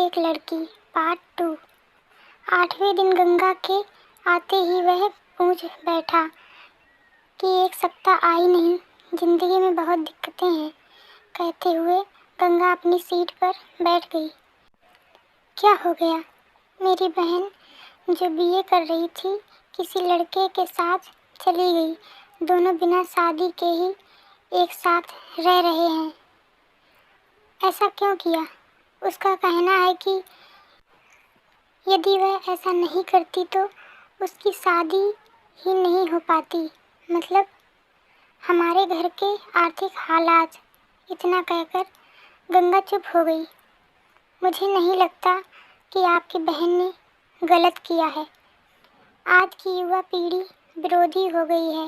एक लड़की पार्ट 2। 8वें दिन गंगा के आते ही वह पूछ बैठा कि एक सप्ताह आई नहीं, जिंदगी में बहुत दिक्कतें हैं। कहते हुए गंगा अपनी सीट पर बैठ गई। क्या हो गया? मेरी बहन जो बीए कर रही थी किसी लड़के के साथ चली गई। दोनों बिना शादी के ही एक साथ रह रहे हैं। ऐसा क्यों किया? उसका कहना है कि यदि वह ऐसा नहीं करती तो उसकी शादी ही नहीं हो पाती। मतलब हमारे घर के आर्थिक हालात। इतना कहकर गंगा चुप हो गई। मुझे नहीं लगता कि आपकी बहन ने गलत किया है। आज की युवा पीढ़ी विरोधी हो गई है।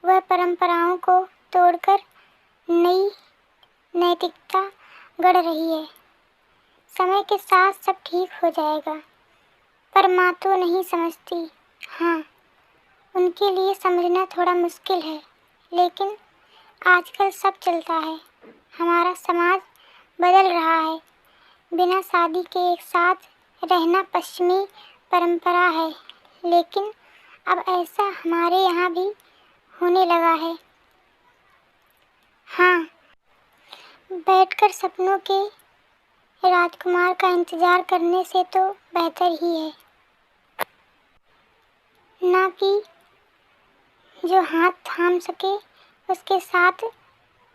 वह परंपराओं को तोड़कर नई नैतिकता गढ़ रही है। समय के साथ सब ठीक हो जाएगा। पर माँ तो नहीं समझती। हाँ, उनके लिए समझना थोड़ा मुश्किल है, लेकिन आजकल सब चलता है। हमारा समाज बदल रहा है। बिना शादी के एक साथ रहना पश्चिमी परंपरा है, लेकिन अब ऐसा हमारे यहाँ भी होने लगा है। हाँ, बैठकर सपनों के राजकुमार का इंतजार करने से तो बेहतर ही है ना कि जो हाथ थाम सके उसके साथ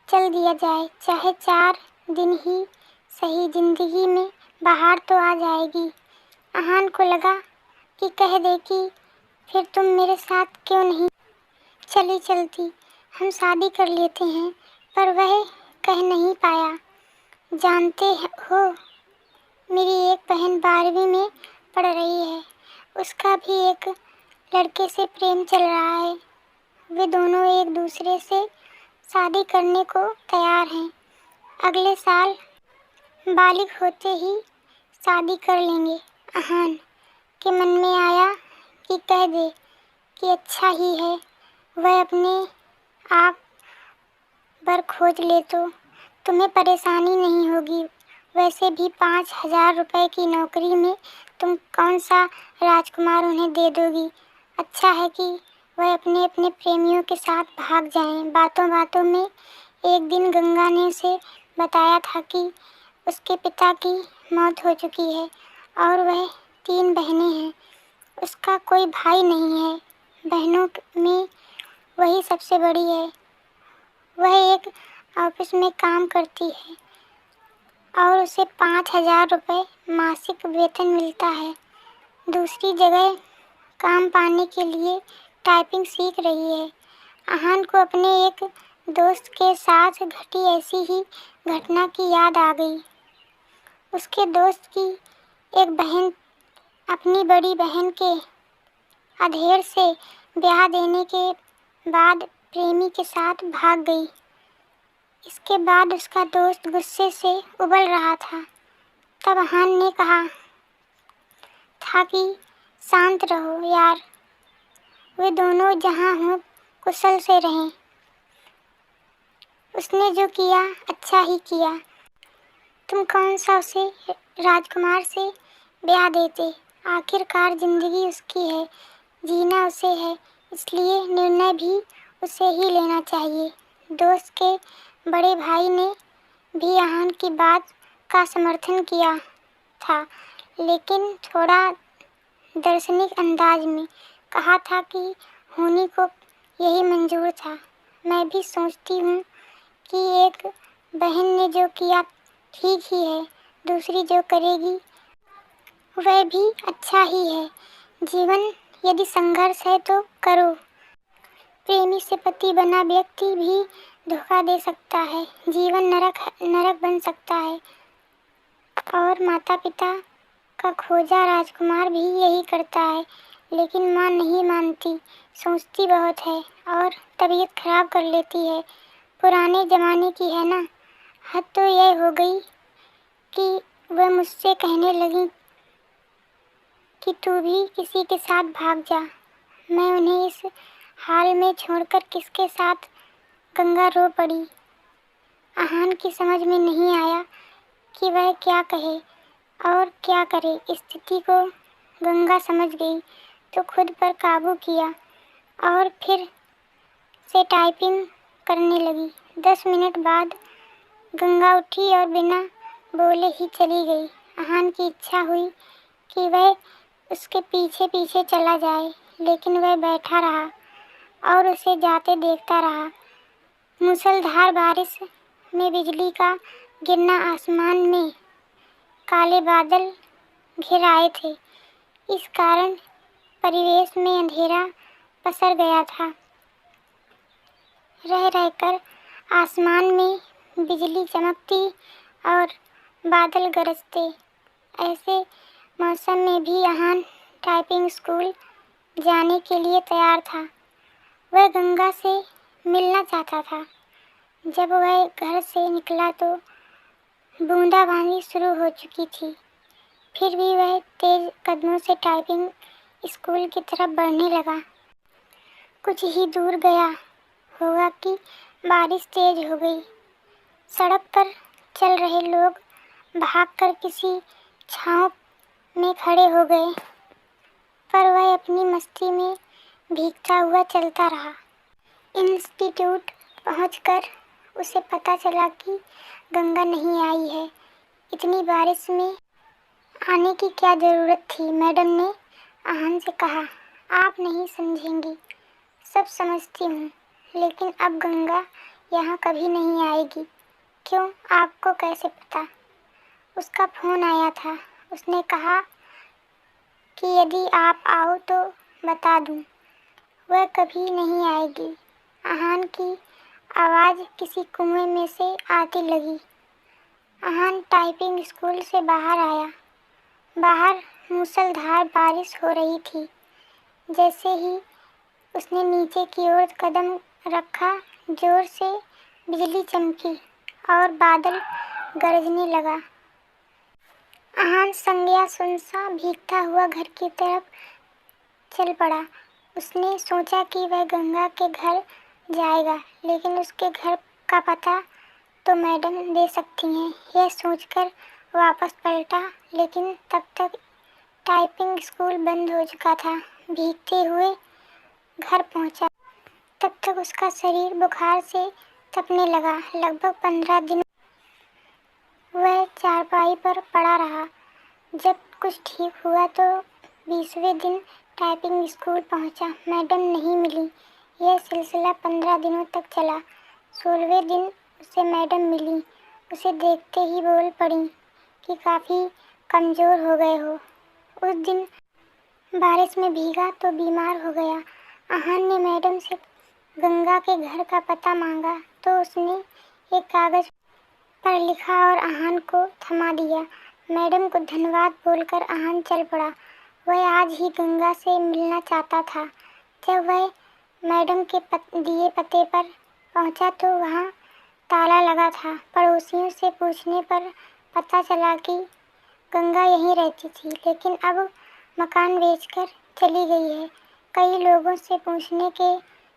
चल दिया जाए। चाहे 4 दिन ही सही, जिंदगी में बाहर तो आ जाएगी। अहान को लगा कि कह दे कि फिर तुम मेरे साथ क्यों नहीं चली चलती, हम शादी कर लेते हैं। पर वह कह नहीं पाया। जानते हो, मेरी एक बहन 12वीं में पढ़ रही है। उसका भी एक लड़के से प्रेम चल रहा है। वे दोनों एक दूसरे से शादी करने को तैयार हैं। अगले साल बालिग होते ही शादी कर लेंगे। अहान के मन में आया कि कह दे कि अच्छा ही है, वह अपने आप पर खोज ले तो तुम्हें परेशानी नहीं होगी। वैसे भी 5,000 रुपये की नौकरी में तुम कौन सा राजकुमार उन्हें दे दोगी। अच्छा है कि वह अपने अपने प्रेमियों के साथ भाग जाएं। बातों बातों में एक दिन गंगा ने उसे बताया था कि उसके पिता की मौत हो चुकी है और वह 3 बहनें हैं। उसका कोई भाई नहीं है। बहनों में वही सबसे बड़ी है। वह एक ऑफिस में काम करती है और उसे 5,000 रुपये मासिक वेतन मिलता है। दूसरी जगह काम पाने के लिए टाइपिंग सीख रही है। अहान को अपने एक दोस्त के साथ घटी ऐसी ही घटना की याद आ गई। उसके दोस्त की एक बहन अपनी बड़ी बहन के अधेड़ से ब्याह देने के बाद प्रेमी के साथ भाग गई। इसके बाद उसका दोस्त गुस्से से उबल रहा था। तब अहान ने कहा था कि शांत रहो यार, वे दोनों जहाँ हों कुशल से रहें। उसने जो किया अच्छा ही किया। तुम कौन सा उसे राजकुमार से ब्याह देते? आखिरकार जिंदगी उसकी है, जीना उसे है, इसलिए निर्णय भी उसे ही लेना चाहिए। दोस्त के बड़े भाई ने भी अहान की बात का समर्थन किया था, लेकिन थोड़ा दार्शनिक अंदाज में। कहा था कि होनी को यही मंजूर था। मैं भी सोचती हूँ कि एक बहन ने जो किया ठीक ही है, दूसरी जो करेगी वह भी अच्छा ही है। जीवन यदि संघर्ष है तो करो। प्रेमी से पति बना व्यक्ति भी धोखा दे सकता है। जीवन नरक बन सकता है। और माता पिता का खोजा राजकुमार भी यही करता है, लेकिन माँ नहीं मानती, सोचती बहुत है और तबीयत खराब कर लेती है। पुराने ज़माने की है ना। हद तो यह हो गई कि वह मुझसे कहने लगी कि तू भी किसी के साथ भाग जा। मैं उन्हें इस हाल में छोड़कर किसके साथ? गंगा रो पड़ी। अहान की समझ में नहीं आया कि वह क्या कहे और क्या करे। स्थिति को गंगा समझ गई तो खुद पर काबू किया और फिर से टाइपिंग करने लगी। 10 मिनट बाद गंगा उठी और बिना बोले ही चली गई। अहान की इच्छा हुई कि वह उसके पीछे पीछे चला जाए, लेकिन वह बैठा रहा और उसे जाते देखता रहा। मूसलाधार बारिश में बिजली का गिरना, आसमान में काले बादल घिर आए थे। इस कारण परिवेश में अंधेरा पसर गया था। रह रहकर आसमान में बिजली चमकती और बादल गरजते। ऐसे मौसम में भी अहान टाइपिंग स्कूल जाने के लिए तैयार था। वह गंगा से मिलना चाहता था। जब वह घर से निकला तो बूंदाबांदी शुरू हो चुकी थी। फिर भी वह तेज कदमों से टाइपिंग स्कूल की तरफ बढ़ने लगा। कुछ ही दूर गया होगा कि बारिश तेज हो गई। सड़क पर चल रहे लोग भागकर किसी छांव में खड़े हो गए, पर वह अपनी मस्ती में भीगता हुआ चलता रहा। इंस्टीट्यूट पहुंचकर उसे पता चला कि गंगा नहीं आई है। इतनी बारिश में आने की क्या ज़रूरत थी। मैडम ने अहान से कहा, आप नहीं समझेंगी, सब समझती हूँ, लेकिन अब गंगा यहाँ कभी नहीं आएगी। क्यों, आपको कैसे पता? उसका फ़ोन आया था। उसने कहा कि यदि आप आओ तो बता दूँ। वह कभी नहीं आएगी। अहान की आवाज़ किसी कुएं में से आती लगी। अहान टाइपिंग स्कूल से बाहर आया। बाहर मूसलाधार बारिश हो रही थी। जैसे ही उसने नीचे की ओर कदम रखा, जोर से बिजली चमकी और बादल गरजने लगा। अहान संज्ञा सुनसा भीगता हुआ घर की तरफ चल पड़ा। उसने सोचा कि वह गंगा के घर जाएगा, लेकिन उसके घर का पता तो मैडम दे सकती हैं। यह सोचकर वापस पलटा, लेकिन तब तक टाइपिंग स्कूल बंद हो चुका था। भीगते हुए घर पहुंचा, तब तक उसका शरीर बुखार से तपने लगा। लगभग 15 दिन वह चारपाई पर पड़ा रहा। जब कुछ ठीक हुआ तो 20वें दिन टाइपिंग स्कूल पहुंचा। मैडम नहीं मिली। यह सिलसिला 15 दिनों तक चला। 16वें दिन उसे मैडम मिली। उसे देखते ही बोल पड़ी कि काफ़ी कमज़ोर हो गए हो। उस दिन बारिश में भीगा तो बीमार हो गया। अहान ने मैडम से गंगा के घर का पता मांगा तो उसने एक कागज़ पर लिखा और अहान को थमा दिया। मैडम को धन्यवाद बोलकर अहान चल पड़ा। वह आज ही गंगा से मिलना चाहता था। जब वह मैडम के दिए पते पर पहुंचा तो वहां ताला लगा था। पड़ोसियों से पूछने पर पता चला कि गंगा यहीं रहती थी, लेकिन अब मकान बेचकर चली गई है। कई लोगों से पूछने के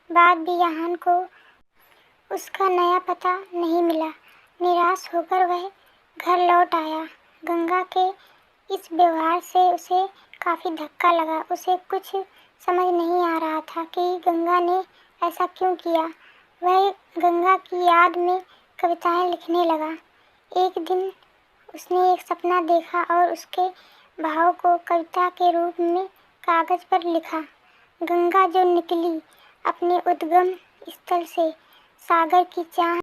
बाद भी अहान को उसका नया पता नहीं मिला। निराश होकर वह घर लौट आया। गंगा के इस व्यवहार से उसे काफ़ी धक्का लगा। उसे कुछ समझ नहीं आ रहा था कि गंगा ने ऐसा क्यों किया। वह गंगा की याद में कविताएं लिखने लगा। एक दिन उसने एक सपना देखा और उसके भाव को कविता के रूप में कागज़ पर लिखा। गंगा जो निकली अपने उद्गम स्थल से, सागर की चाह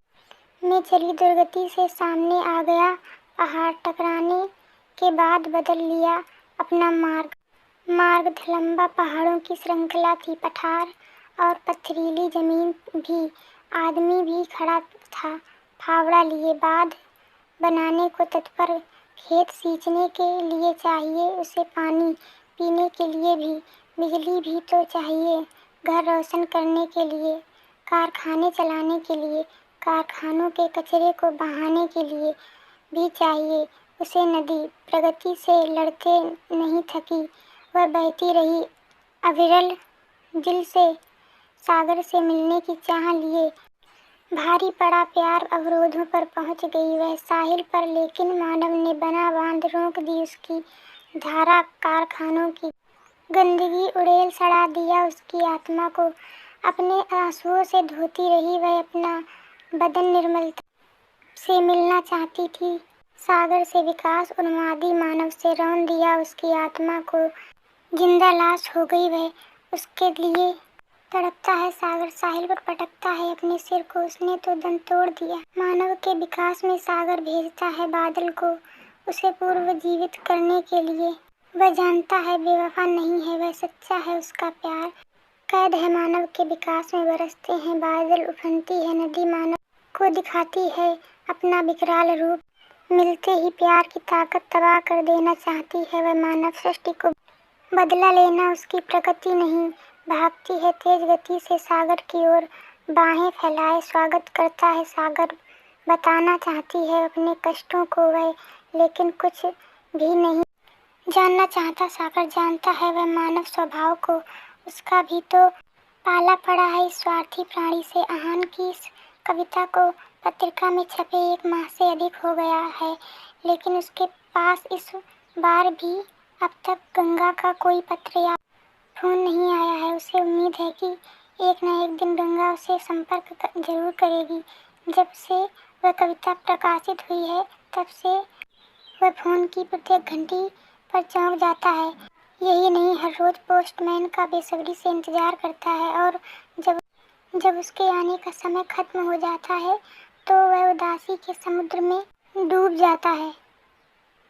में चली दुर्गति से सामने आ गया। पहाड़ टकराने के बाद बदल लिया अपना मार्ग लंबा पहाड़ों की श्रृंखला थी। पठार और पथरीली जमीन भी, आदमी भी खड़ा था फावड़ा लिए, बांध बनाने को तत्पर। खेत सींचने के लिए चाहिए उसे पानी, पीने के लिए भी, बिजली भी तो चाहिए, घर रोशन करने के लिए, कारखाने चलाने के लिए, कारखानों के कचरे को बहाने के लिए भी चाहिए उसे नदी। प्रगति से लड़ते नहीं थकी, वह बहती रही अविरल दिल से, सागर से मिलने की चाह लिए। भारी पड़ा प्यार अवरोधों पर पहुंच गई वह साहिल पर, लेकिन मानव ने बना बांध रोक दी उसकी धारा, कारखानों की गंदगी उड़ेल सड़ा दिया उसकी आत्मा को। अपने आंसुओं से धोती रही वह अपना बदन, निर्मलता से मिलना चाहती थी सागर से। विकास उन्मादी मानव से रौंद दिया उसकी आत्मा को, जिंदा लाश हो गई वह उसके लिए। तड़पता है सागर, साहिल पर पटकता है अपने सिर को, उसने तो दम तोड़ दिया। मानव के विकास में सागर भेजता है बादल को उसे पुनर्जीवित करने के लिए। वह जानता है बेवफा नहीं है वह, सच्चा है उसका प्यार। कैद है मानव के विकास में, बरसते हैं बादल, उफनती है नदी, मानव को दिखाती है अपना विकराल रूप। मिलते ही प्यार की ताकत तबाह कर देना चाहती है वह मानव सृष्टि को। बदला लेना उसकी प्रकृति नहीं, भागती है तेज गति से सागर की ओर, बाहें फैलाए स्वागत करता है सागर। बताना चाहती है अपने कष्टों को वह, लेकिन कुछ भी नहीं जानना चाहता सागर। जानता है वह मानव स्वभाव को, उसका भी तो पाला पड़ा है इस स्वार्थी प्राणी से। आहान की इस कविता को पत्रिका में छपे 1 माह से अधिक हो गया है, लेकिन उसके पास इस बार भी अब तक गंगा का कोई पत्र या फोन नहीं आया है। उसे उम्मीद है कि एक न एक दिन गंगा उसे संपर्क जरूर करेगी। जब से वह कविता प्रकाशित हुई है तब से वह फोन की प्रत्येक घंटी पर चौंक जाता है। यही नहीं, हर रोज पोस्टमैन का बेसब्री से इंतजार करता है, और जब जब उसके आने का समय खत्म हो जाता है तो वह उदासी के समुद्र में डूब जाता है।